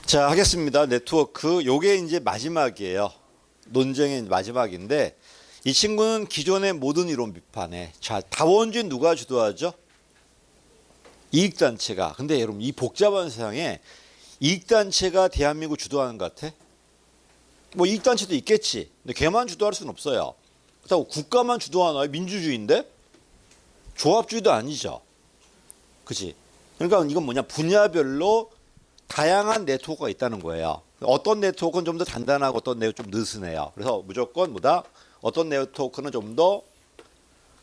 자, 하겠습니다. 네트워크. 요게 이제 마지막이에요. 논쟁의 마지막인데, 이 친구는 기존의 모든 이론 비판에, 자, 다원주의 누가 주도하죠? 이익단체가. 근데 여러분, 이 복잡한 세상에 이익단체가 대한민국 주도하는 것 같아? 뭐 이익단체도 있겠지. 근데 걔만 주도할 수는 없어요. 그렇다고 국가만 주도하나요? 민주주의인데? 조합주의도 아니죠. 그치? 그러니까 이건 뭐냐? 분야별로 다양한 네트워크가 있다는 거예요. 어떤 네트워크는 좀 더 단단하고 어떤 네트워크는 좀 느슨해요. 그래서 무조건 뭐다? 어떤 네트워크는 좀 더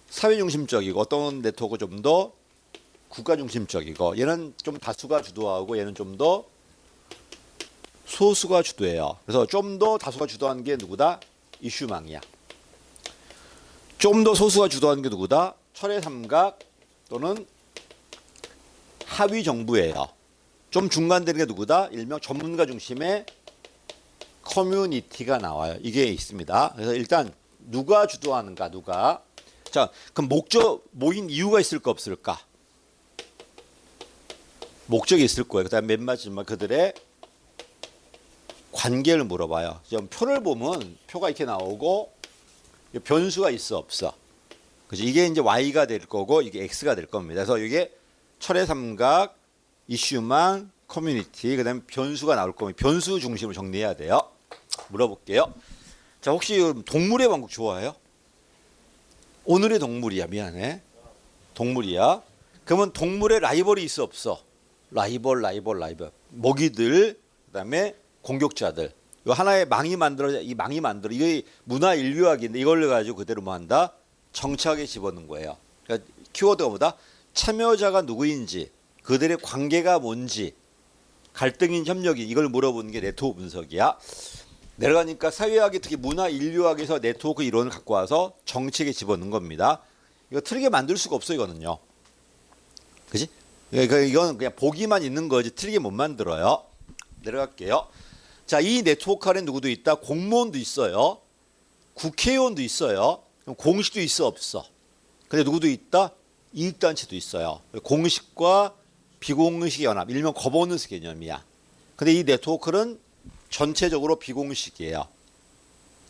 사회 중심적이고 어떤 네트워크 좀 더 국가 중심적이고 얘는 좀 다수가 주도하고 얘는 좀 더 소수가 주도해요. 그래서 좀 더 다수가 주도하는 게 누구다? 이슈망이야. 좀 더 소수가 주도하는 게 누구다? 철의 삼각 또는 하위 정부예요. 좀 중간되는 게 누구다? 일명 전문가 중심의 커뮤니티가 나와요. 이게 있습니다. 그래서 일단 누가 주도하는가, 누가. 자, 그럼 모인 이유가 있을까 없을까? 목적이 있을 거예요. 그다음 맨 마지막 그들의 관계를 물어봐요. 지금 표를 보면 표가 이렇게 나오고 변수가 있어 없어. 그죠? 이게 이제 y가 될 거고 이게 x가 될 겁니다. 그래서 이게 철의 삼각, 이슈망, 커뮤니티, 그다음에 변수가 나올 거면 변수 중심으로 정리해야 돼요. 물어볼게요. 자, 혹시 동물의 왕국 좋아해요? 오늘의 동물이야. 미안해. 동물이야. 그러면 동물의 라이벌이 있어 없어? 라이벌. 먹이들, 그다음에 공격자들. 요 하나의 망이 만들어져. 이게 문화 인류학인데 이걸 가지고 그대로 뭐 한다? 정착에 집어넣는 거예요. 그러니까 키워드가 뭐다? 참여자가 누구인지, 그들의 관계가 뭔지, 갈등인 협력이 이걸 물어보는 게 네트워크 분석이야. 내려가니까 사회학이 특히 문화 인류학에서 네트워크 이론을 갖고 와서 정책에 집어넣는 겁니다. 이거 틀리게 만들 수가 없어 이거는요. 그지? 이건 그냥 보기만 있는 거지 틀리게 못 만들어요. 내려갈게요. 자, 이 네트워크 안에 누구도 있다? 공무원도 있어요. 국회의원도 있어요. 공식도 있어 없어? 근데 누구도 있다? 이익단체도 있어요. 공식과 비공식 연합, 일명 거버넌스 개념이야. 근데 이 네트워크는 전체적으로 비공식이에요.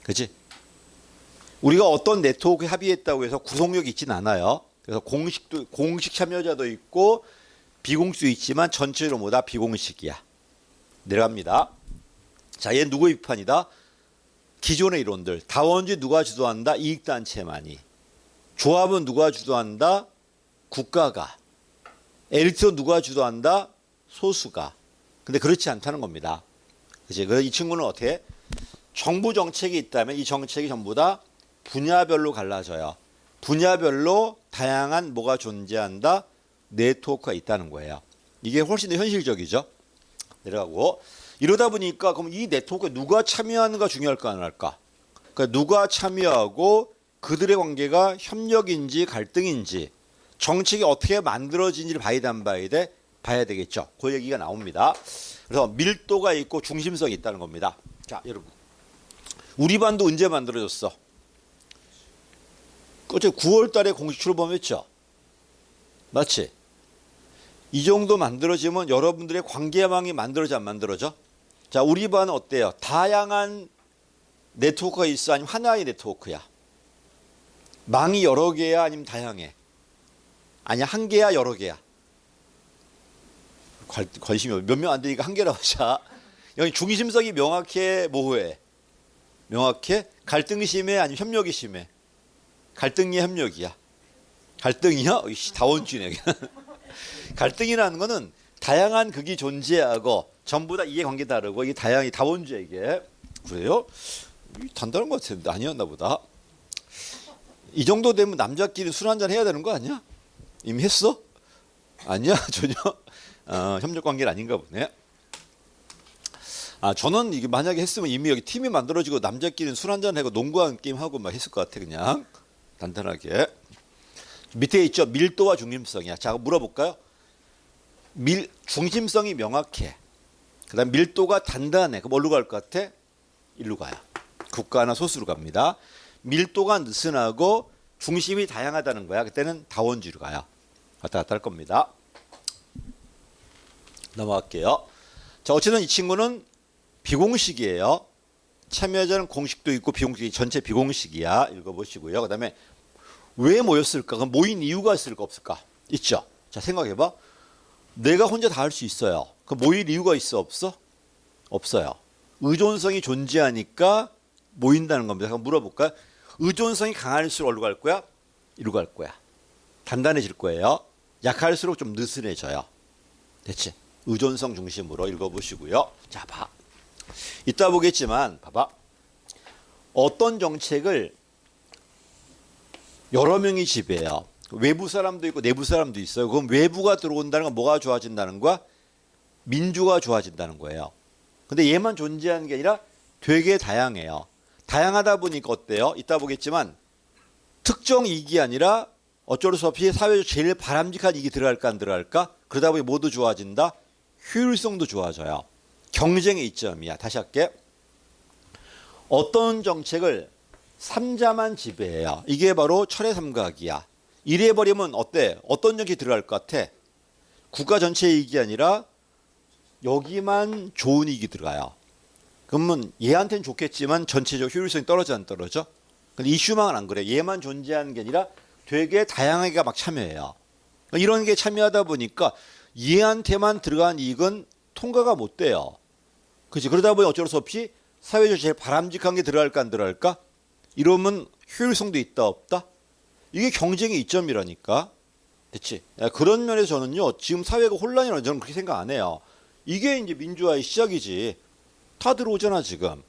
그치? 우리가 어떤 네트워크에 합의했다고 해서 구속력이 있진 않아요. 그래서 공식 참여자도 있고 비공식도 있지만 전체적으로 뭐다? 비공식이야. 내려갑니다. 자, 얘는 누구의 비판이다? 기존의 이론들. 다원주의 누가 주도한다? 이익단체만이. 조합은 누가 주도한다? 국가가. 엘리트 누가 주도한다? 소수가. 근데 그렇지 않다는 겁니다. 그치? 그래서 이 친구는 어떻게? 정부 정책이 있다면 이 정책이 전부 다 분야별로 갈라져요. 분야별로 다양한 뭐가 존재한다? 네트워크가 있다는 거예요. 이게 훨씬 더 현실적이죠. 내려가고. 이러다 보니까 그럼 이 네트워크에 누가 참여하는가 중요할까 안 할까? 그러니까 누가 참여하고 그들의 관계가 협력인지 갈등인지 정책이 어떻게 만들어진지를 봐야 돼 안 봐야 돼? 봐야 되겠죠. 그 얘기가 나옵니다. 그래서 밀도가 있고 중심성이 있다는 겁니다. 자, 여러분. 우리 반도 언제 만들어졌어? 어제 9월 달에 공식 출범했죠. 맞지? 이 정도 만들어지면 여러분들의 관계망이 만들어져 안 만들어져? 자, 우리 반은 어때요? 다양한 네트워크가 있어? 아니면 하나의 네트워크야? 망이 여러 개야? 아니면 다양해? 아니야, 한 개야, 여러 개야? 관심이 몇 명 안 되니까 한 개라고 하자. 여기 중심성이 명확해, 모호해? 명확해? 갈등이 심해? 아니면 협력이 심해? 갈등이 협력이야. 갈등이요? 다원주의네. 갈등이라는 거는 다양한 극이 존재하고 전부 다 이해관계 다르고 이게 다원주의 이게. 그래요? 단단한 것 같은데 아니었나 보다. 이 정도 되면 남자끼리 술 한잔 해야 되는 거 아니야? 이미 했어? 아니야 전혀. 협력 관계는 아닌가 보네. 저는 이게 만약에 했으면 이미 여기 팀이 만들어지고 남자끼리는 술 한잔 하고 농구하는 게임 하고 막 했을 것 같아 그냥 단단하게. 밑에 있죠 밀도와 중심성이야. 자, 물어볼까요? 중심성이 명확해. 그다음 밀도가 단단해. 그럼 어디로 갈 것 같아? 일로 가요. 국가나 소수로 갑니다. 밀도가 느슨하고 중심이 다양하다는 거야. 그때는 다원주의로 가요. 왔다 갔다 할 겁니다. 넘어갈게요. 자, 어쨌든 이 친구는 비공식이에요. 참여자는 공식도 있고 비공식이 전체 비공식이야. 읽어보시고요. 그 다음에 왜 모였을까? 그럼 모인 이유가 있을까 없을까? 있죠. 자, 생각해봐. 내가 혼자 다 할 수 있어요. 그 모일 이유가 있어 없어? 없어요. 의존성이 존재하니까 모인다는 겁니다. 한번 물어볼까요? 의존성이 강할수록 어디로 갈 거야? 이리로 갈 거야. 단단해질 거예요. 약할수록 좀 느슨해져요. 됐지? 의존성 중심으로 읽어보시고요. 자, 봐. 이따 보겠지만 봐봐. 어떤 정책을 여러 명이 지배해요. 외부 사람도 있고 내부 사람도 있어요. 그럼 외부가 들어온다는 건 뭐가 좋아진다는 거야? 민주가 좋아진다는 거예요. 근데 얘만 존재하는 게 아니라 되게 다양해요. 다양하다 보니까 어때요? 이따 보겠지만 특정 이익이 아니라 어쩔 수 없이 사회적 제일 바람직한 이익이 들어갈까 안 들어갈까? 그러다 보니 모두 좋아진다. 효율성도 좋아져요. 경쟁의 이점이야. 다시 할게. 어떤 정책을 삼자만 지배해요. 이게 바로 철의 삼각이야. 이래버리면 어때? 어떤 정책이 들어갈 것 같아? 국가 전체 이익이 아니라 여기만 좋은 이익이 들어가요. 그러면 얘한테는 좋겠지만 전체적 효율성이 떨어져 안 떨어져? 근데 이슈망은 안 그래. 얘만 존재하는 게 아니라 되게 다양하게 막 참여해요. 이런 게 참여하다 보니까 얘한테만 들어간 이익은 통과가 못 돼요. 그렇지? 그러다 보니 어쩔 수 없이 사회적 제일 바람직한 게 들어갈까 안 들어갈까? 이러면 효율성도 있다 없다? 이게 경쟁의 이점이라니까. 됐지? 그런 면에서 저는요. 지금 사회가 혼란이라는 저는 그렇게 생각 안 해요. 이게 이제 민주화의 시작이지. 다 들어오잖아 지금.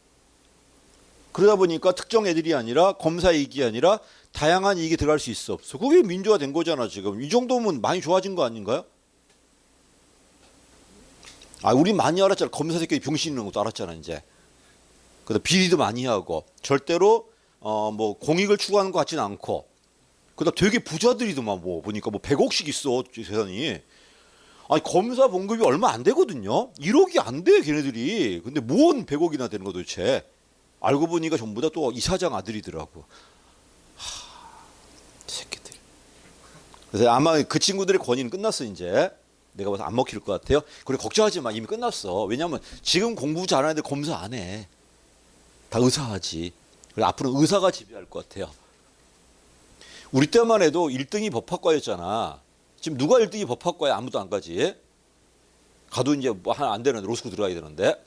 그러다 보니까 특정 애들이 아니라 검사 이익이 아니라 다양한 이익이 들어갈 수 있어 없어. 그게 민주화 된 거잖아 지금. 이 정도면 많이 좋아진 거 아닌가요? 아, 우리 많이 알았잖아. 검사 새끼 병신 있는 것도 알았잖아 이제. 그래서 비리도 많이 하고 절대로 뭐 공익을 추구하는 것 같지는 않고. 그다음 되게 부자들이더만 뭐 보니까 뭐 100억씩 있어 재산이. 아니 검사 봉급이 얼마 안 되거든요. 1억이 안 돼 걔네들이. 근데 뭔 100억이나 되는 거 도대체. 알고 보니까 전부 다 또 이사장 아들이더라고. 새끼들. 그래서 아마 그 친구들의 권위는 끝났어 이제. 내가 봐서 안 먹힐 것 같아요. 그래 걱정하지 마. 이미 끝났어. 왜냐하면 지금 공부 잘하는데 검사 안 해. 다 의사하지. 그래 앞으로는 의사가 지배할 것 같아요. 우리 때만 해도 1등이 법학과였잖아. 지금 누가 1등이 법학과에 아무도 안 가지. 가도 이제 뭐 하나 안 되는데 로스쿨 들어가야 되는데.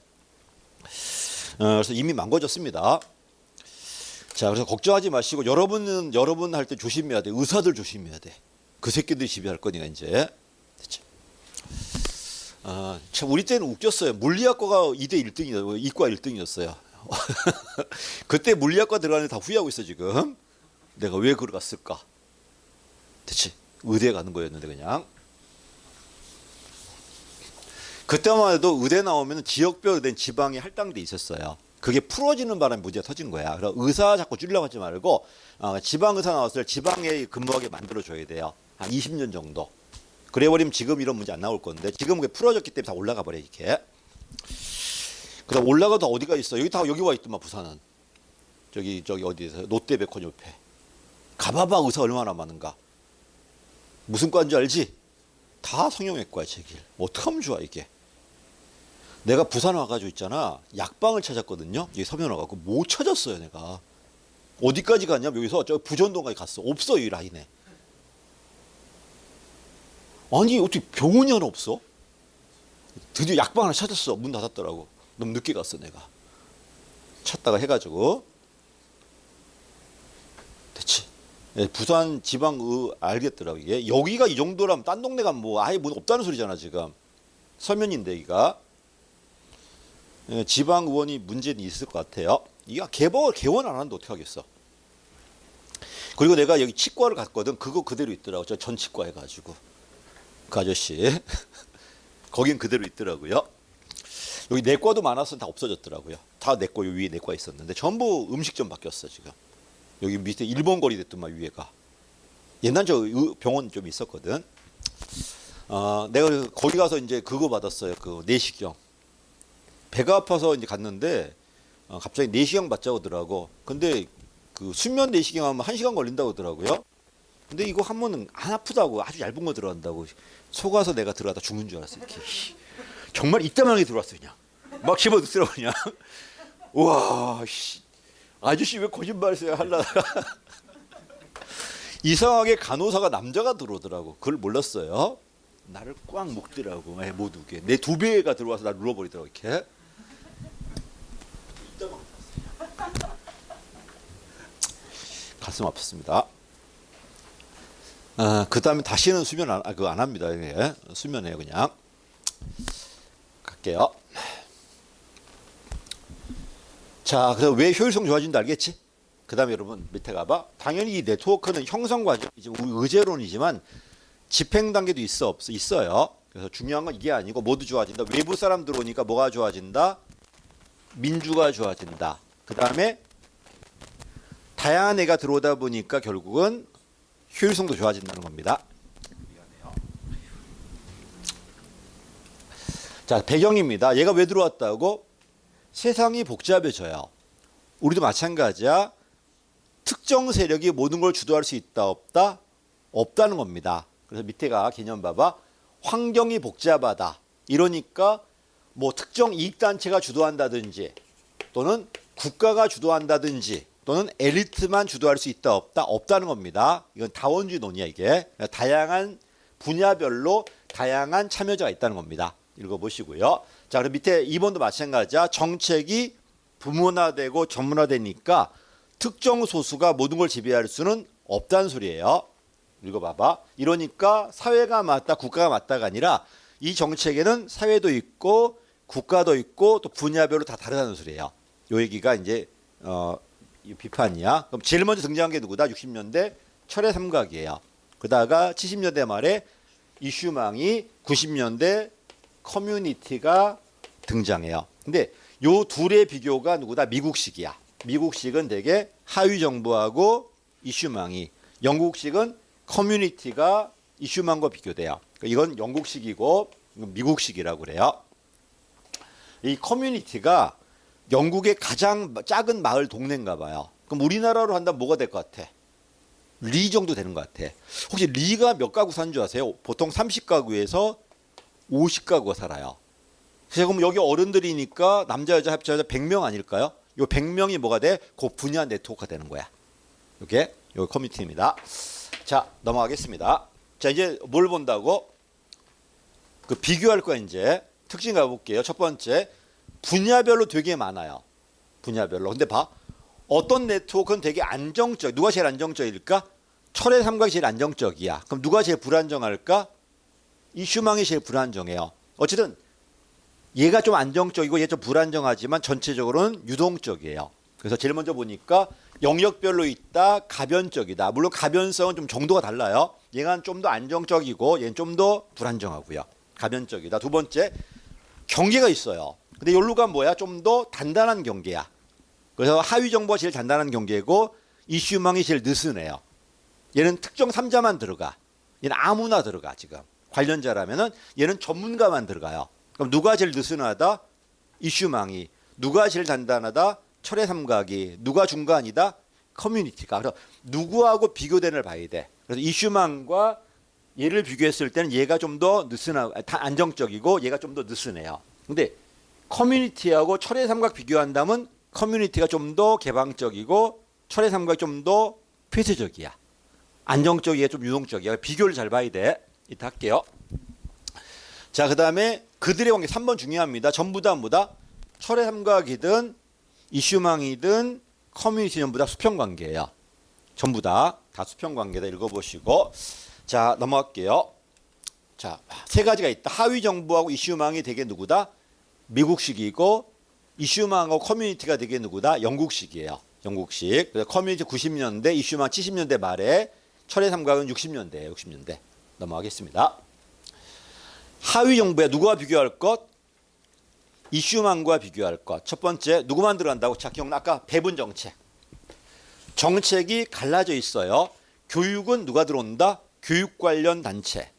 그래서 이미 망가졌습니다. 자, 그래서 걱정하지 마시고 여러분 할 때 조심해야 돼. 의사들 조심해야 돼. 그 새끼들이 지배할 거니까 이제. 됐죠? 참 우리 때는 웃겼어요. 물리학과가 2대 1등이었어요. 이과 1등이었어요. 그때 물리학과 들어가는 다 후회하고 있어 지금. 내가 왜 그걸 갔을까? 대체 의대 가는 거였는데 그냥. 그때만 해도 의대 나오면 지역별로 된 지방이 할당돼 있었어요. 그게 풀어지는 바람에 문제가 터진 거야. 그래서 의사 자꾸 줄이려고 하지 말고 지방 의사 나왔을 때 지방에 근무하게 만들어줘야 돼요. 한 20년 정도. 그래버리면 지금 이런 문제 안 나올 건데 지금 그게 풀어졌기 때문에 다 올라가 버려 이렇게. 그다음 올라가도 어디가 있어? 여기 와 있더만 부산은. 저기 어디에서 롯데백화점 옆에. 가봐봐 의사 얼마나 많은가. 무슨 과인 줄 알지? 다 성형외과야 제길. 어떡하면 좋아 이게. 내가 부산 와가지고 있잖아. 약방을 찾았거든요. 여기 서면 와가지고 못 찾았어요 내가. 어디까지 갔냐면 여기서 저 부전동까지 갔어. 없어 이 라인에. 아니 어떻게 병원이 하나 없어? 드디어 약방 하나 찾았어. 문 닫았더라고. 너무 늦게 갔어 내가. 찾다가 해가지고. 됐지. 예, 부산 지방의 알겠더라고 이게. 여기가 이 정도라면 딴 동네 가면 뭐 아예 뭐 없다는 소리잖아 지금. 서면인데 여기가. 예, 지방 의원이 문제는 있을 것 같아요. 이거 개원 안 하는데 어떻게 하겠어. 그리고 내가 여기 치과를 갔거든. 그거 그대로 있더라고. 저 전치과 해가지고. 그 아저씨. 거긴 그대로 있더라고요. 여기 내과도 많아서 다 없어졌더라고요. 다 내과 위에 내과 있었는데 전부 음식점 바뀌었어 지금. 여기 밑에 일본 거리 됐더만 위에가. 옛날 저 병원 좀 있었거든. 내가 거기 가서 이제 그거 받았어요. 그 내시경. 배가 아파서 이제 갔는데 갑자기 내시경 받자고 하더라고. 근데 그 수면 내시경 하면 1시간 걸린다고 하더라고요. 근데 이거 하면은 안 아프다고 아주 얇은 거 들어간다고 속아서 내가 들어가다 죽는 줄 알았어 이렇게. 정말 이따만하게 들어왔어 그냥. 막 집어넣더라고 그냥. 우와, 씨. 아저씨 왜 거짓말을 하려다가 이상하게 간호사가 남자가 들어오더라고. 그걸 몰랐어요. 나를 꽉 묶더라고. 못 우게. 내 2배가 들어와서 나 눌러버리더라고 이렇게. 가슴 아팠습니다. 그 다음에 다시는 수면 안 합니다. 예. 수면해요 그냥. 갈게요. 자, 그래서 왜 효율성 좋아진다 알겠지? 그 다음에 여러분 밑에 가봐. 당연히 이 네트워크는 형성 과정이지 의제론이지만 집행 단계도 있어 없어? 있어요. 그래서 중요한 건 이게 아니고 모두 좋아진다. 외부 사람 들어오니까 뭐가 좋아진다? 민주가 좋아진다. 그 다음에 다양한 애가 들어오다 보니까 결국은 효율성도 좋아진다는 겁니다. 자, 배경입니다. 얘가 왜 들어왔다고? 세상이 복잡해져요. 우리도 마찬가지야. 특정 세력이 모든 걸 주도할 수 있다 없다? 없다는 겁니다. 그래서 밑에가 개념 봐봐. 환경이 복잡하다. 이러니까 뭐 특정 이익단체가 주도한다든지 또는 국가가 주도한다든지 또는 엘리트만 주도할 수 있다 없다? 없다는 겁니다. 이건 다원주의 논의야 이게. 다양한 분야별로 다양한 참여자가 있다는 겁니다. 읽어보시고요. 자, 그럼 밑에 2번도 마찬가지야. 정책이 부문화되고 전문화되니까 특정 소수가 모든 걸 지배할 수는 없다는 소리예요. 읽어봐봐. 이러니까 사회가 맞다, 국가가 맞다가 아니라 이 정책에는 사회도 있고 국가도 있고 또 분야별로 다 다르다는 소리예요. 요 얘기가 이제 이 비판이야. 그럼 제일 먼저 등장한 게 누구다? 60년대 철의 삼각이에요. 그러다가 70년대 말에 이슈망이 90년대 커뮤니티가 등장해요. 근데 요 둘의 비교가 누구다? 미국식이야. 미국식은 되게 하위 정부하고 이슈망이, 영국식은 커뮤니티가 이슈망과 비교돼요. 이건 영국식이고 이건 미국식이라고 그래요. 이 커뮤니티가 영국의 가장 작은 마을 동네인가 봐요. 그럼 우리나라로 한다면 뭐가 될 것 같아? 리 정도 되는 것 같아. 혹시 리가 몇 가구 사는 줄 아세요? 보통 30가구에서 50가구가 살아요. 그래서 그럼 여기 어른들이니까 남자 여자 합쳐서 100명 아닐까요? 요 100명이 뭐가 돼? 그 분야 네트워크가 되는 거야. 이게 요 커뮤니티입니다. 자, 넘어가겠습니다. 자, 이제 뭘 본다고? 그 비교할 거야 이제. 특징 가볼게요. 첫 번째, 분야별로 되게 많아요. 분야별로. 근데 봐. 어떤 네트워크는 되게 안정적. 누가 제일 안정적일까? 철의 삼각이 제일 안정적이야. 그럼 누가 제일 불안정할까? 이슈망이 제일 불안정해요. 어쨌든 얘가 좀 안정적이고 얘 좀 불안정하지만 전체적으로는 유동적이에요. 그래서 제일 먼저 보니까 영역별로 있다, 가변적이다. 물론 가변성은 좀 정도가 달라요. 얘가 좀 더 안정적이고 얘는 좀 더 불안정하고요. 가변적이다. 두 번째, 경계가 있어요. 근데 여기가 뭐야? 좀 더 단단한 경계야. 그래서 하위 정보가 제일 단단한 경계고 이슈망이 제일 느슨해요. 얘는 특정 3자만 들어가. 얘는 아무나 들어가 지금. 관련자라면은 얘는 전문가만 들어가요. 그럼 누가 제일 느슨하다? 이슈망이. 누가 제일 단단하다? 철의 삼각이. 누가 중간이다? 커뮤니티가. 그래서 누구하고 비교된을 봐야 돼. 그래서 이슈망과 얘를 비교했을 때는 얘가 좀 더 느슨하고 안정적이고 얘가 좀 더 느슨해요. 근데 커뮤니티하고 철의 삼각 비교한다면 커뮤니티가 좀 더 개방적이고 철의 삼각이 좀 더 폐쇄적이야. 안정적이야, 좀 유동적이야. 비교를 잘 봐야 돼. 이따 할게요. 자, 그 다음에 그들의 관계 3번 중요합니다. 전부 다 뭐다? 철의 삼각이든 이슈망이든 커뮤니티 전부 다 수평관계예요. 전부 다 수평관계다. 읽어보시고. 자, 넘어갈게요. 자, 세 가지가 있다. 하위 정부하고 이슈망이 되게 누구다? 미국식이고 이슈망하고 커뮤니티가 되게 누구다? 영국식이에요. 영국식. 그래서 커뮤니티 90년대, 이슈망 70년대 말에 철의 삼각은 60년대예요. 60년대. 넘어가겠습니다. 하위 정부에 누구와 비교할 것? 이슈망과 비교할 것. 첫 번째, 누구만 들어간다고? 자, 기억나? 아까 배분 정책. 정책이 갈라져 있어요. 교육은 누가 들어온다? 교육 관련 단체.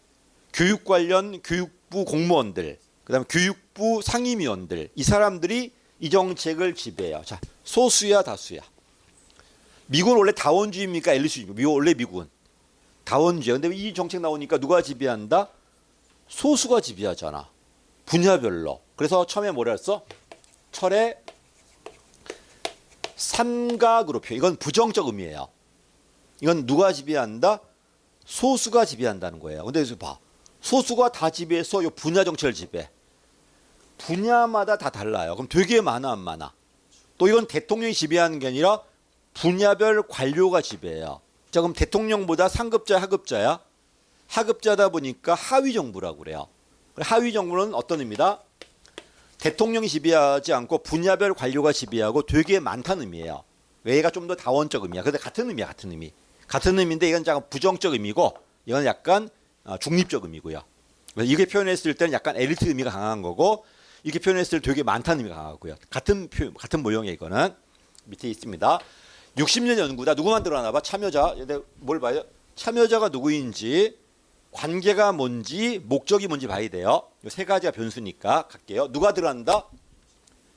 교육 관련 교육부 공무원들. 그 다음에 교육부 상임위원들. 이 사람들이 이 정책을 지배해요. 자, 소수야, 다수야. 미국은 원래 다원주의입니까? 엘리트주의입니까? 원래 미국은 다원주의. 근데 이 정책 나오니까 누가 지배한다? 소수가 지배하잖아. 분야별로. 그래서 처음에 뭐라 했어? 철의 삼각으로 표현. 이건 부정적 의미예요. 이건 누가 지배한다? 소수가 지배한다는 거예요. 근데 여기서 봐. 소수가 다 지배해서 이 분야 정체를 지배. 분야마다 다 달라요. 그럼 되게 많아 안 많아? 또 이건 대통령이 지배하는 게 아니라 분야별 관료가 지배해요. 자, 그럼 대통령보다 상급자야 하급자야? 하급자다 보니까 하위 정부라고 그래요. 하위 정부는 어떤 의미다? 대통령이 지배하지 않고 분야별 관료가 지배하고 되게 많다는 의미예요. 얘가 좀 더 다원적 의미야. 근데 같은 의미야, 같은 의미. 같은 의미인데 이건 약간 부정적 의미고 이건 약간 중립적 의미고요. 그래서 이게 표현했을 때는 약간 엘리트 의미가 강한 거고 이렇게 표현했을 때 되게 많다는 의미가 강하고요. 같은 모형이에요. 이거는 밑에 있습니다. 60년 연구다. 누구 만들어나 봐? 참여자. 뭘 봐요? 참여자가 누구인지, 관계가 뭔지, 목적이 뭔지 봐야 돼요. 이 세 가지가 변수니까 갈게요. 누가 들어간다?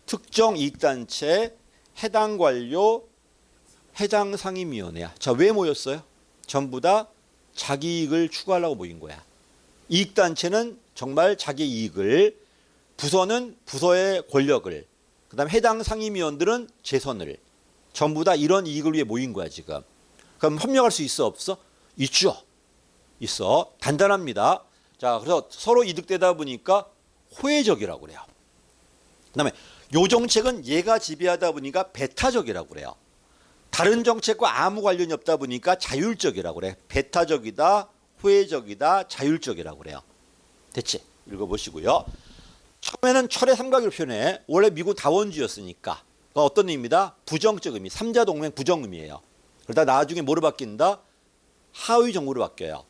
특정 이익단체, 해당 관료, 해당 상임위원회야. 자, 왜 모였어요? 전부 다 자기 이익을 추구하려고 모인 거야. 이익단체는 정말 자기 이익을, 부서는 부서의 권력을, 그 다음에 해당 상임위원들은 재선을, 전부 다 이런 이익을 위해 모인 거야 지금. 그럼 협력할 수 있어 없어? 있죠. 있어. 단단합니다. 자, 그래서 서로 이득되다 보니까 호혜적이라고 그래요. 그 다음에 요 정책은 얘가 지배하다 보니까 배타적이라고 그래요. 다른 정책과 아무 관련이 없다 보니까 자율적이라고 그래. 배타적이다, 호혜적이다, 자율적이라고 그래요. 됐지? 읽어보시고요. 처음에는 철의 삼각으로 표현해. 원래 미국 다원주의였으니까. 그러니까 어떤 의미다? 부정적 의미. 삼자 동맹 부정 의미예요. 그러다 나중에 뭐로 바뀐다? 하위 정부로 바뀌어요.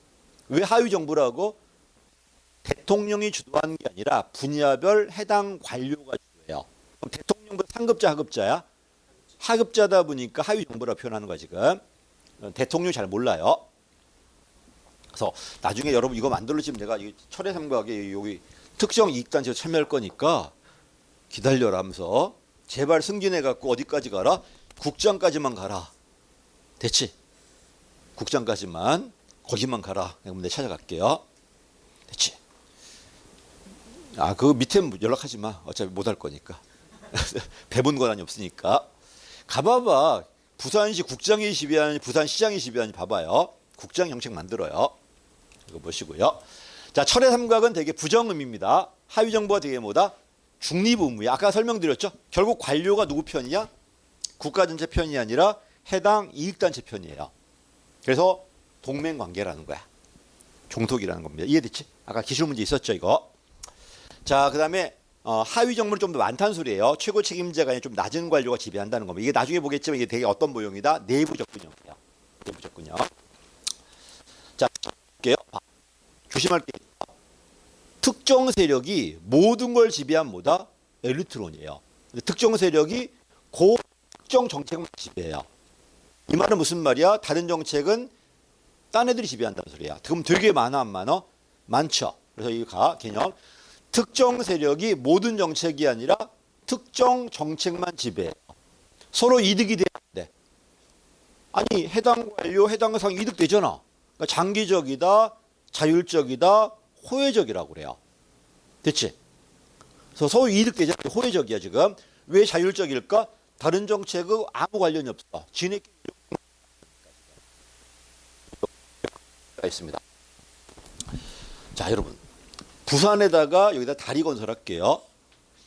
왜 하위 정부라고? 대통령이 주도하는 게 아니라 분야별 해당 관료가 주도해요. 그럼 대통령도 상급자 하급자야? 하급자다 보니까 하위 정부라 표현하는 거야 지금. 대통령이 잘 몰라요. 그래서 나중에 여러분 이거 만들어지면 내가 이 철의 삼각에 여기 특정 이익단체에 참여할 거니까 기다려라 하면서 제발 승진해갖고 어디까지 가라? 국장까지만 가라. 됐지? 국장까지만 거기만 가라. 내가 찾아갈게요. 됐지? 그 밑에 연락하지 마. 어차피 못 할 거니까. 배분 권한이 없으니까. 가봐봐. 부산시 국장이 지배하는지 부산시장이 지배하는지 봐봐요. 국장 정책 만들어요. 이거 보시고요. 자, 철의 삼각은 되게 부정의미입니다. 하위 정부가 되게 뭐다? 중립의무야. 아까 설명드렸죠. 결국 관료가 누구 편이야? 국가 전체 편이 아니라 해당 이익단체 편이에요. 그래서 동맹관계라는 거야. 종속이라는 겁니다. 이해됐지? 아까 기술 문제 있었죠, 이거. 자, 그 다음에 하위 정부는 좀 더 많다는 소리예요. 최고 책임자가 아니라 좀 낮은 관료가 지배한다는 겁니다. 이게 나중에 보겠지만 이게 되게 어떤 모형이다? 내부적 균형이에요. 내부적 균형. 자, 볼게요. 조심할 게 있다. 특정 세력이 모든 걸 지배한 뭐다? 엘리트론이에요. 특정 세력이 특정 정책만 지배해요. 이 말은 무슨 말이야? 다른 정책은 딴 애들이 지배한다는 소리야. 그럼 되게 많아 안 많아? 많죠. 그래서 이거 개념. 특정 세력이 모든 정책이 아니라 특정 정책만 지배해요. 서로 이득이 돼야 돼. 아니 해당 관료, 해당 상 이득 되잖아. 그러니까 장기적이다, 자율적이다, 호혜적이라고 그래요. 됐지? 그래서 서로 이득 되잖아. 호혜적이야 지금. 왜 자율적일까? 다른 정책은 아무 관련이 없어. 지네끼리 있습니다. 자, 여러분. 부산에다가 여기다 다리 건설할게요.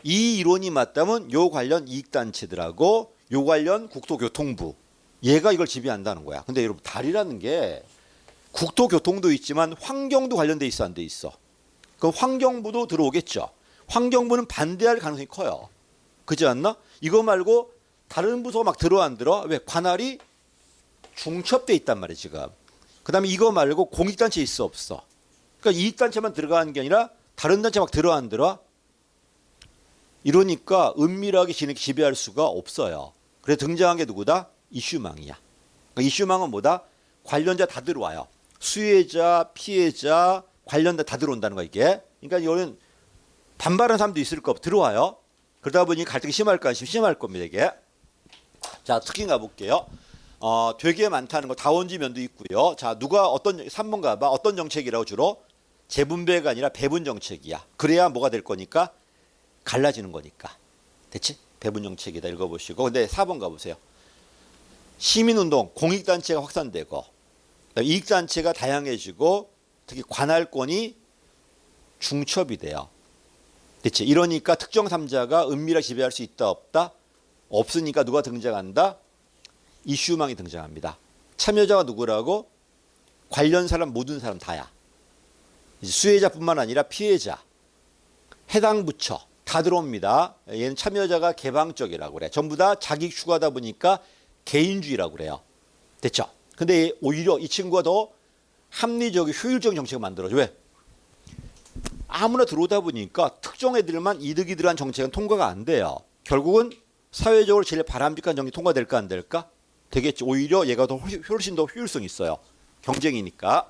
이 이론이 맞다면 요 관련 이익단체들하고 요 관련 국토교통부 얘가 이걸 지배한다는 거야. 근데 여러분 다리라는 게 국토교통도 있지만 환경도 관련돼 있어 안 돼 있어? 그럼 환경부도 들어오겠죠. 환경부는 반대할 가능성이 커요. 그렇지 않나? 이거 말고 다른 부서가 막 들어 안 들어? 왜? 관할이 중첩돼 있단 말이야 지금. 그 다음에 이거 말고 공익단체 있어 없어? 그러니까 이익단체만 들어가는 게 아니라 다른 단체 막 들어 안 들어? 이러니까 은밀하게 지배할 수가 없어요. 그래서 등장한 게 누구다? 이슈망이야. 그러니까 이슈망은 뭐다? 관련자 다 들어와요. 수혜자, 피해자, 관련자 다 들어온다는 거야 이게. 그러니까 이거는 반발하는 사람도 있을 거 들어와요. 그러다 보니 갈등이 심할까 심할 겁니다 이게. 자, 특징 가볼게요. 되게 많다는 거 다원지 면도 있고요. 자, 누가 어떤 3번 가봐. 어떤 정책이라고 주로? 재분배가 아니라 배분 정책이야. 그래야 뭐가 될 거니까 갈라지는 거니까. 됐지? 배분 정책이다. 읽어보시고. 근데 4번 가보세요. 시민운동, 공익단체가 확산되고 이익단체가 다양해지고 특히 관할권이 중첩이 돼요. 됐지? 이러니까 특정 3자가 은밀하게 지배할 수 있다 없다? 없으니까 누가 등장한다? 이슈망이 등장합니다. 참여자가 누구라고? 관련 사람 모든 사람 다야. 이제 수혜자뿐만 아니라 피해자, 해당 부처 다 들어옵니다. 얘는 참여자가 개방적이라고 그래. 전부 다 자기 추구하다 보니까 개인주의라고 그래요. 됐죠? 근데 오히려 이 친구가 더 합리적이고 효율적인 정책을 만들어줘. 왜? 아무나 들어오다 보니까 특정 애들만 이득이 들어간 정책은 통과가 안 돼요. 결국은 사회적으로 제일 바람직한 정책이 통과될까 안 될까? 되겠지. 오히려 얘가 더 훨씬 더 효율성이 있어요. 경쟁이니까.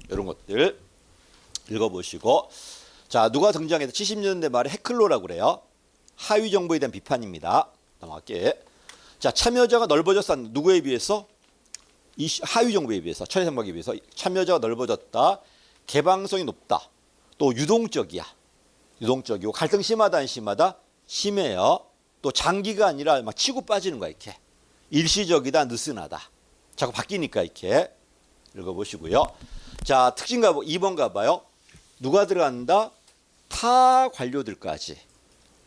이런 것들 읽어보시고. 자, 누가 등장해서 70년대 말에 헤클로라고 그래요. 하위 정보에 대한 비판입니다. 넘어갈게. 자, 참여자가 넓어졌어. 누구에 비해서? 이 하위 정보에 비해서, 천혜삼각에 비해서 참여자가 넓어졌다. 개방성이 높다. 또 유동적이야. 유동적이고 갈등 심하다 안 심하다? 심해요. 또 장기가 아니라 막 치고 빠지는 거야 이렇게. 일시적이다 느슨하다. 자꾸 바뀌니까 이렇게 읽어보시고요. 자, 특징 가보 2번 가봐요. 누가 들어간다? 타 관료들까지.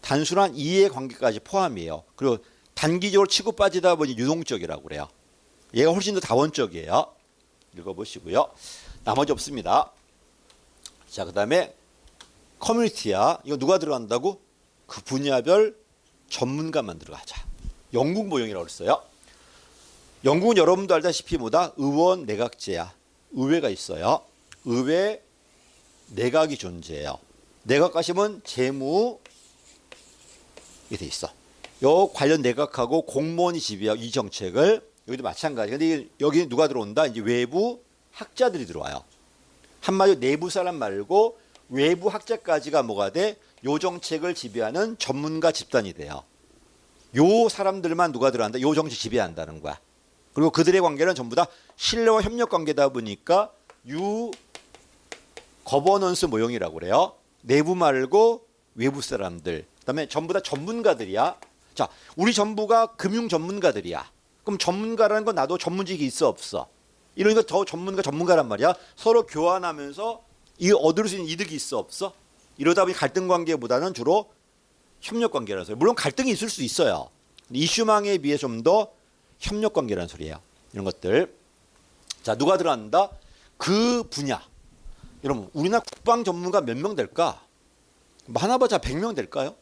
단순한 이해관계까지 포함이에요. 그리고 단기적으로 치고 빠지다 보니 유동적이라고 그래요. 얘가 훨씬 더 다원적이에요. 읽어보시고요. 나머지 없습니다. 자, 그 다음에 커뮤니티야. 이거 누가 들어간다고? 그 분야별 전문가만 들어가자. 영국 모형이라고 그랬어요. 영국은 여러분도 알다시피 뭐다? 의원 내각제야. 의회가 있어요. 의회 내각이 존재해요. 내각 가시면 재무 이렇게 돼 있어. 요 관련 내각하고 공무원이 지배해요. 이 정책을. 여기도 마찬가지. 근데 여기 누가 들어온다? 이제 외부 학자들이 들어와요. 한마디로 내부 사람 말고 외부 학자까지가 뭐가 돼? 요 정책을 지배하는 전문가 집단이 돼요. 요 사람들만 누가 들어간다? 요 정책 지배한다는 거야. 그리고 그들의 관계는 전부 다 신뢰와 협력 관계다 보니까 유 거버넌스 모형이라고 그래요. 내부 말고 외부 사람들. 그다음에 전부 다 전문가들이야. 자, 우리 전부가 금융 전문가들이야. 그럼 전문가라는 건 나도 전문직이 있어 없어? 이러니까 더 전문가란 말이야. 서로 교환하면서 이 얻을 수 있는 이득이 있어 없어? 이러다 보니 갈등 관계보다는 주로 협력 관계라서. 물론 갈등이 있을 수 있어요. 이슈망에 비해 좀 더 협력 관계라는 소리예요. 이런 것들. 자, 누가 들어간다? 그 분야. 여러분, 우리나라 국방 전문가 몇 명 될까? 많아봤자 100명 될까요?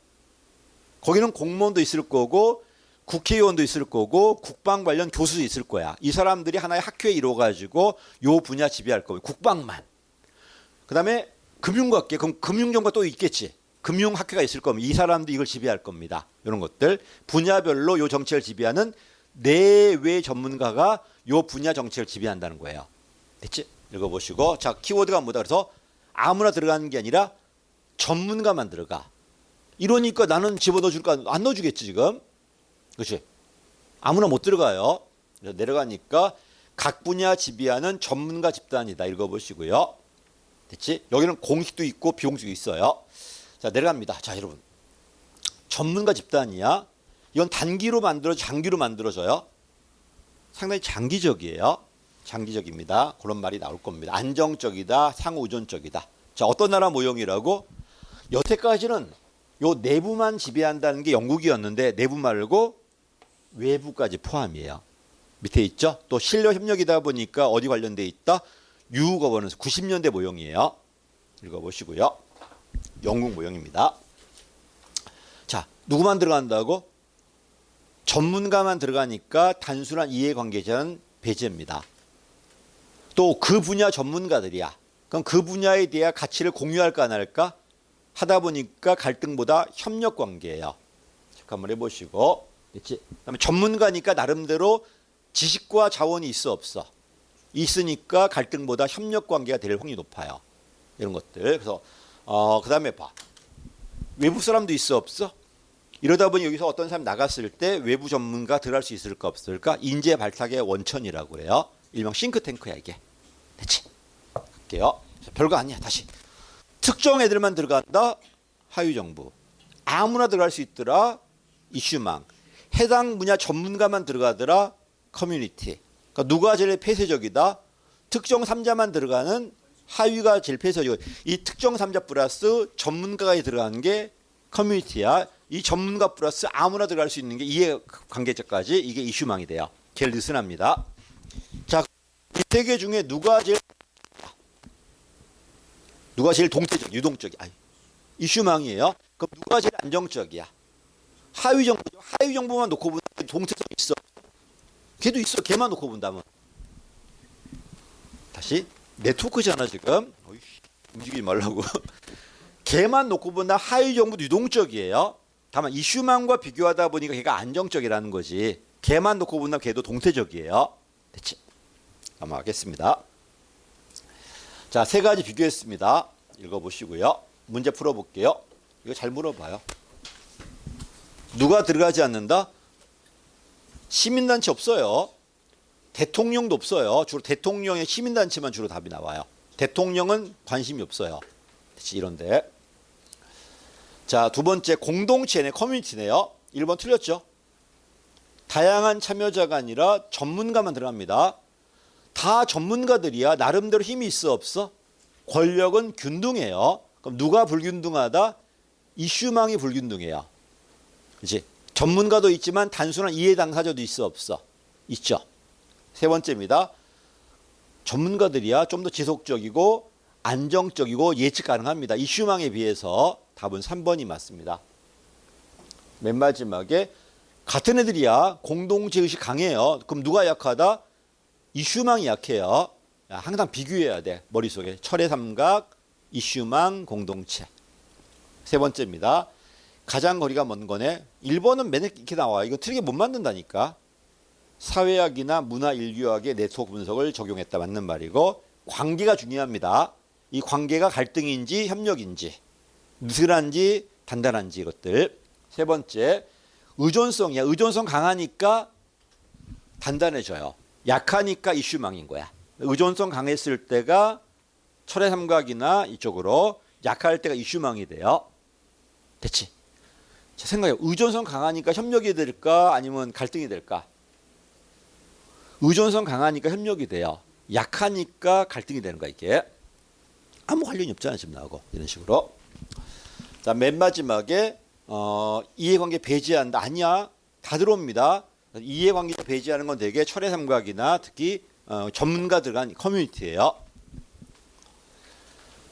거기는 공무원도 있을 거고 국회의원도 있을 거고 국방 관련 교수도 있을 거야. 이 사람들이 하나의 학회에 이루어가지고 요 분야 지배할 거고 국방만. 그 다음에 금융학계. 그럼 금융전과 또 있겠지. 금융학회가 있을 거면 이 사람도 이걸 지배할 겁니다. 이런 것들. 분야별로 요 정책을 지배하는 내외 전문가가 요 분야 정책을 지배한다는 거예요. 됐지? 읽어보시고. 자, 키워드가 뭐다? 그래서 아무나 들어가는 게 아니라 전문가만 들어가. 이러니까 나는 집어넣어 줄까? 안 넣어주겠지 지금. 그렇지? 아무나 못 들어가요. 그래서 내려가니까 각 분야 지배하는 전문가 집단이다. 읽어보시고요. 됐지? 여기는 공식도 있고 비공식도 있어요. 자, 내려갑니다. 자, 여러분. 전문가 집단이야. 이건 단기로 만들어져 장기로 만들어져요. 상당히 장기적이에요. 장기적입니다. 그런 말이 나올 겁니다. 안정적이다. 상호 의존적이다. 자, 어떤 나라 모형이라고? 여태까지는 요 내부만 지배한다는 게 영국이었는데 내부 말고 외부까지 포함이에요. 밑에 있죠? 또 신뢰 협력이다 보니까 어디 관련돼 있다? 유거버넌스 90년대 모형이에요. 읽어보시고요. 영국 모형입니다. 자, 누구만 들어간다고? 전문가만 들어가니까 단순한 이해관계자는 배제입니다. 또 그 분야 전문가들이야. 그럼 그 분야에 대한 가치를 공유할까 안 할까? 하다 보니까 갈등보다 협력 관계예요. 한번 해보시고. 그렇지? 그다음에 전문가니까 나름대로 지식과 자원이 있어 없어? 있으니까 갈등보다 협력 관계가 될 확률이 높아요. 이런 것들. 그래서 그다음에 봐. 외부 사람도 있어 없어? 이러다 보니 여기서 어떤 사람이 나갔을 때 외부 전문가 들어갈 수 있을까 없을까? 인재 발탁의 원천이라고 그래요. 일명 싱크탱크야 이게. 됐지? 갈게요. 별거 아니야. 다시. 특정 애들만 들어간다. 하위 정부. 아무나 들어갈 수 있더라. 이슈망. 해당 분야 전문가만 들어가더라. 커뮤니티. 그러니까 누가 제일 폐쇄적이다? 특정 3자만 들어가는 하위가 제일 폐쇄적이고 이 특정 3자 플러스 전문가가 들어가는 게 커뮤니티야. 이 전문가 플러스 아무나 들어갈 수 있는 게 이해관계자까지 이게 이슈망이 돼요. 제일 느슨합니다. 자, 이 세 개 중에 누가 제일 동태적, 유동적이야? 이슈망이에요. 그럼 누가 제일 안정적이야? 하위 정부죠. 하위 정부만 놓고 보면 동태성 있어. 걔도 있어. 걔만 놓고 본다면. 다시 네트워크잖아 지금. 움직이지 말라고. 걔만 놓고 본다 하위 정부도 유동적이에요. 다만 이슈망과 비교하다 보니까 걔가 안정적이라는 거지. 걔만 놓고 본다면 걔도 동태적이에요. 됐지? 넘어가겠습니다. 자, 세 가지 비교했습니다. 읽어보시고요. 문제 풀어볼게요. 이거 잘 물어봐요. 누가 들어가지 않는다? 시민단체 없어요. 대통령도 없어요. 주로 대통령의 시민단체만 주로 답이 나와요. 대통령은 관심이 없어요. 이런데. 자, 두 번째 공동체네, 커뮤니티네요. 1번 틀렸죠. 다양한 참여자가 아니라 전문가만 들어갑니다. 다 전문가들이야. 나름대로 힘이 있어 없어? 권력은 균등해요. 그럼 누가 불균등하다? 이슈망이 불균등해요. 그렇지? 전문가도 있지만 단순한 이해 당사자도 있어 없어? 있죠. 세 번째입니다. 전문가들이야 좀 더 지속적이고 안정적이고 예측 가능합니다. 이슈망에 비해서 답은 3번이 맞습니다. 맨 마지막에 같은 애들이야 공동체 의식 강해요. 그럼 누가 약하다? 이슈망이 약해요. 항상 비교해야 돼. 머릿속에. 철의 삼각, 이슈망, 공동체. 세 번째입니다. 가장 거리가 먼 거네. 1번은 맨날 이렇게 나와. 이거 틀리게 못 만든다니까. 사회학이나 문화 인류학의 네트워크 분석을 적용했다. 맞는 말이고 관계가 중요합니다. 이 관계가 갈등인지 협력인지 느슨한지 단단한지 이것들. 세 번째 의존성이야. 의존성 강하니까 단단해져요. 약하니까 이슈망인 거야. 의존성 강했을 때가 철의 삼각이나 이쪽으로 약할 때가 이슈망이 돼요. 됐지? 자, 생각해. 의존성 강하니까 협력이 될까 아니면 갈등이 될까? 의존성 강하니까 협력이 돼요. 약하니까 갈등이 되는 거야 이게. 아무 관련이 없잖아 지금 나하고. 이런 식으로. 자, 맨 마지막에 이해관계 배제한다. 아니야. 다 들어옵니다. 이해관계 배제하는 건 되게 철의 삼각이나 특히 전문가 들어간 커뮤니티예요.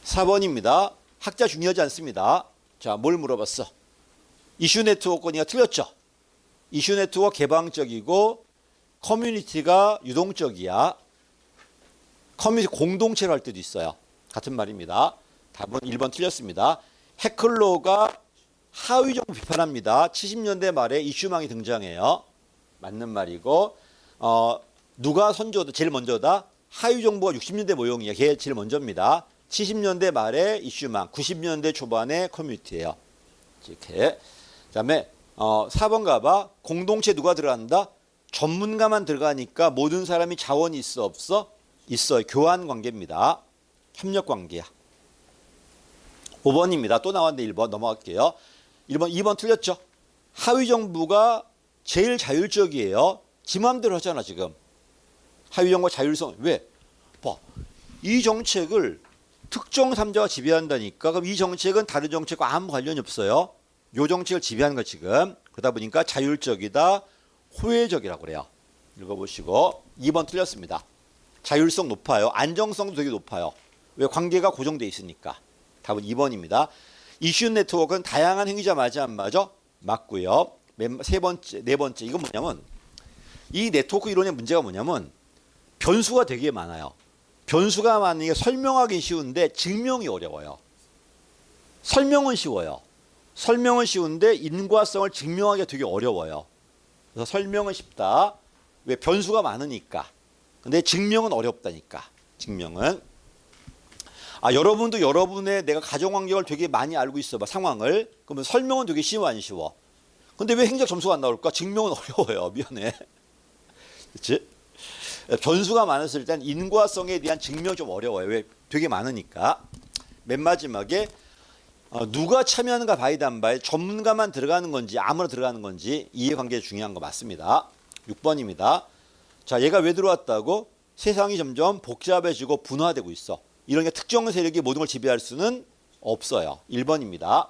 4번입니다. 학자 중요하지 않습니다. 자, 뭘 물어봤어? 이슈 네트워크니까 틀렸죠. 이슈 네트워크 개방적이고 커뮤니티가 유동적이야. 커뮤니티 공동체로 할 때도 있어요. 같은 말입니다. 답은 1번 틀렸습니다. 해클로가 하위 정부 비판합니다. 70년대 말에 이슈망이 등장해요. 맞는 말이고 누가 선조다? 제일 먼저다? 하위 정부가 60년대 모형이야. 걔 제일 먼저입니다. 70년대 말에 이슈망, 90년대 초반에 커뮤니티예요. 이렇게. 그다음에 4번 가봐. 공동체 누가 들어간다? 전문가만 들어가니까 모든 사람이 자원이 있어 없어? 있어요. 교환 관계입니다. 협력 관계야. 5번입니다. 또 나왔는데 1번 넘어갈게요. 1번, 2번 틀렸죠? 하위 정부가 제일 자율적이에요. 지 맘대로 하잖아 지금. 하위 정부가 자율성. 왜? 봐. 이 정책을 특정 3자가 지배한다니까. 그럼 이 정책은 다른 정책과 아무 관련이 없어요. 이 정책을 지배하는 거 지금. 그러다 보니까 자율적이다. 호혜적이라고 그래요. 읽어보시고 2번 틀렸습니다. 자율성 높아요. 안정성도 되게 높아요. 왜? 관계가 고정돼 있으니까. 답은 2번입니다. 이슈 네트워크는 다양한 행위자 맞아 안 맞아? 맞고요. 세 번째, 네 번째 이건 뭐냐면 이 네트워크 이론의 문제가 뭐냐면 변수가 되게 많아요. 변수가 많으니까 설명하기 쉬운데 증명이 어려워요. 설명은 쉬워요. 설명은 쉬운데 인과성을 증명하기가 되게 어려워요. 그래서 설명은 쉽다. 왜? 변수가 많으니까. 근데 증명은 어렵다니까. 증명은. 여러분도 여러분의 내가 가정환경을 되게 많이 알고 있어 봐. 상황을. 그러면 설명은 되게 쉬워 안 쉬워? 근데 왜 행적 점수가 안 나올까? 증명은 어려워요. 미안해. 그렇지? 변수가 많았을 땐 인과성에 대한 증명이 좀 어려워요. 왜? 되게 많으니까. 맨 마지막에 누가 참여하는가 봐야 안 봐야 전문가만 들어가는 건지 아무나 들어가는 건지 이해관계 중요한 거 맞습니다. 6번입니다. 자, 얘가 왜 들어왔다고? 세상이 점점 복잡해지고 분화되고 있어. 이런 게 특정 세력이 모든 걸 지배할 수는 없어요. 1번입니다.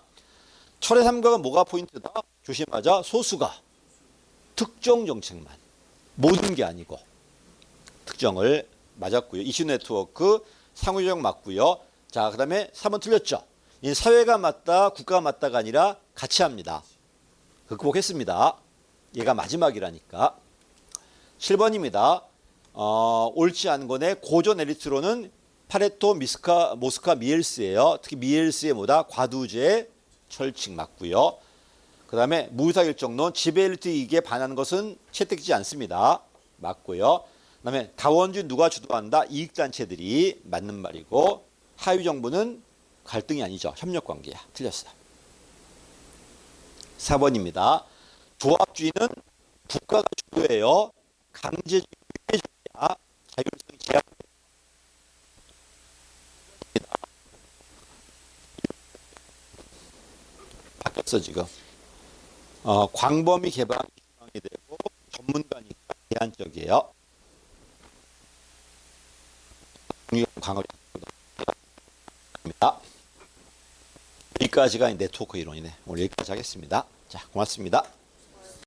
철의 삼각은 뭐가 포인트다? 조심하자. 소수가 특정 정책만 모든 게 아니고 특정을 맞았고요. 이슈 네트워크 상호작용 맞고요. 자, 그다음에 3번 틀렸죠. 이 사회가 맞다, 국가가 맞다가 아니라 같이 합니다. 극복했습니다. 얘가 마지막이라니까. 7번입니다. 옳지 않은 거네. 고전 엘리트로는 파레토, 모스카, 미엘스예요. 특히 미엘스의 뭐다? 과두제 철칙 맞고요. 그 다음에 무의사결정론, 지배 엘리트에게 반하는 것은 채택되지 않습니다. 맞고요. 그 다음에 다원주의 누가 주도한다? 이익단체들이 맞는 말이고, 하위 정부는 갈등이 아니죠. 협력관계야. 틀렸어요. 4번입니다. 조합주의는 국가가 주도해요. 강제주의야. 자율성이 제한. 바뀌었어 지금. 광범위 개방이 되고 전문가니까 제한적이에요. 강화입니다. 여기까지가 네트워크 이론이네. 오늘 여기까지 하겠습니다. 자, 고맙습니다.